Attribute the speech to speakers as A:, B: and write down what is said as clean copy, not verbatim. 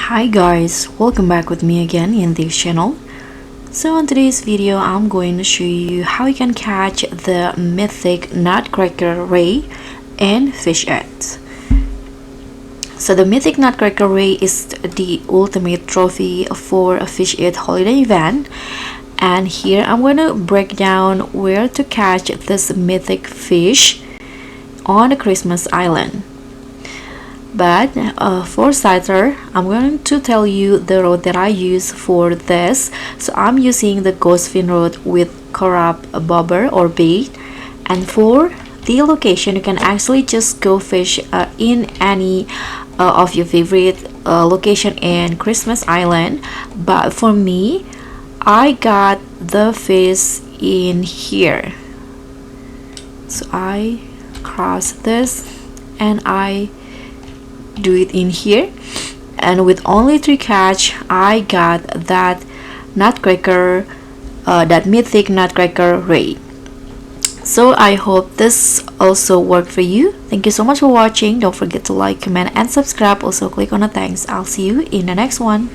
A: Hi guys, welcome back with me again in this channel. So on today's video I'm going to show you how you can catch the Mythic Nutcracker ray in Fish It. So the Mythic Nutcracker ray is the ultimate trophy for a Fish It holiday event, and here I'm going to break down where to catch this mythic fish on the Christmas island. But for starter, I'm going to tell you the rod that I use for this. So I'm using the ghost fin rod with corrup bobber or bait, and for the location you can actually just go fish in any of your favorite location in Christmas Island. But for me, I got the fish in here, so I cross this and I do it in here, and with only 3 catch I got that nutcracker, that mythic nutcracker ray. So I hope this also worked for you. Thank you so much for watching. Don't forget to like, comment and subscribe. Also click on the thanks. I'll see you in the next one.